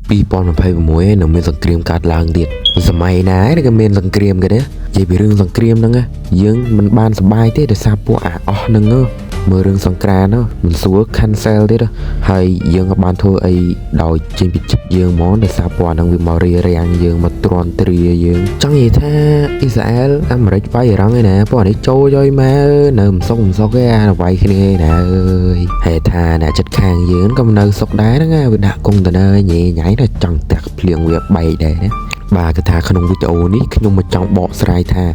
2026នៅមានសង្គ្រាមកើតឡើងទៀតសម័យណាឯងក៏មានសង្គ្រាមគេដែរនិយាយពីរឿងសង្គ្រាមហ្នឹងយើងមិនបានសប្បាយទេដោយសារពួកអាអស់ហ្នឹងមើលរឿងសង្គ្រាមមិនស្រួល cancel ទៀតហើយយើងក៏បានធ្វើអីដោយចេញពីចិត្តយើងហ្មងដោយសារពួកហ្នឹងវាមករារាំងយើងមកទ្រាំទ្រាយើងចង់និយាយថាអ៊ីស្រាអែលអាមេរិកវាយអីរងឯណាពួកនេះចូលយកមកនៅមិនសុខទេអាវាយគ្នាណាអើយហើយថាអ្នកចិត្តខាងយើងក៏នៅសុខដែរហ្នឹងវាដាក់កុងតឺន័រញ៉ៃញ៉ៃទៅចង់តាក់ភ្លៀងវាបែកដែរណាបាទគឺថាក្នុងវីដេអូនេះខ្ញុំមកចង់បកស្រាយថា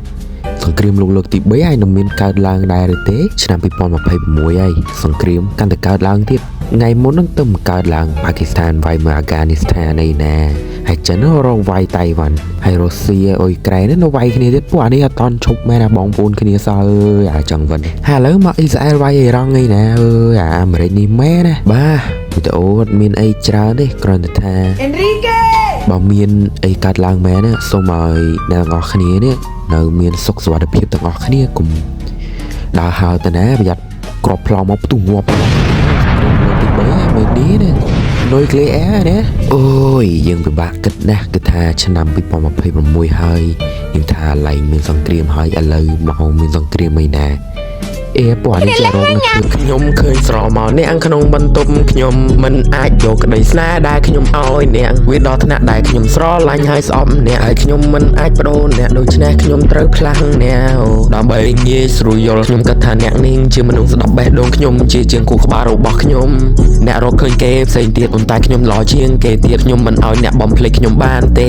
សង្គ្រាមលោកលើកទី3ហើយនឹងមានកើតឡើងដែរឬទេឆ្នាំ2026ហើយសង្គ្រាមកាន់តែកើតឡើងទៀតថ្ងៃមុននឹងទៅកើតឡើងប៉ាគីស្ថានវាយមកអាហ្គានីស្ថានឯណាហើយចិនរកវាយតៃវ៉ាន់ហើយរុស្ស៊ីអ៊ុយក្រែននៅវាយគ្នាទៀតពួកអានេះអត់តន់ឈប់មែនណាបងប្អូនគ្នាសោះអើយអាចង់វិញហើយឥឡូវមកអ៊ីស្រាអែលវាយអ៊ីរ៉ង់ឯណាអើយអាមេរិកនេះមែនណាបាទវីដេអូអត់មានអីច្រើនទេគ្រាន់តែថាបើមានអីកើតឡើងមែនណាសូមឲ្យអ្នកទាំងអស់គ្នានេះនៅមានសុខសុវត្ថិភាពទាំងអស់គ្នាកុំដើរហើរទៅណាប្រយ័ត្នក្របផ្លោមកផ្ទុះងាប់ទី3មើលនេះណានុយក្លេអ៊ែរណាអូយយើងពិបាកគិតណាស់គឺថាឆ្នាំ2026ហើយយើងថាឡើងមានសង្គ្រាមហើយឥឡូវមកមានសង្គ្រាមឯណាពួកនេះជារោគខ្ញុំឃើញស្រមកអ្នកក្នុងបន្ទប់ខ្ញុំមិនអាចយកក្តីស្នេហ៍ដែលខ្ញុំឲ្យអ្នកវាដល់ថ្នាក់ដែលខ្ញុំស្រឡាញ់ហើយស្អប់អ្នកហើយខ្ញុំមិនអាចបដូរអ្នកដូច្នេះខ្ញុំត្រូវផ្លាំងអ្នកដើម្បីងាយស្រួលយល់ខ្ញុំគិតថាអ្នកនេះជាមនុស្សស្ដាប់បេះដូងខ្ញុំជាជាងគូក្បាលរបស់ខ្ញុំអ្នករកឃើញគេផ្សេងទៀតប៉ុន្តែខ្ញុំល្អជាងគេទៀតខ្ញុំមិនឲ្យអ្នកបំភ្លេចខ្ញុំបានទេ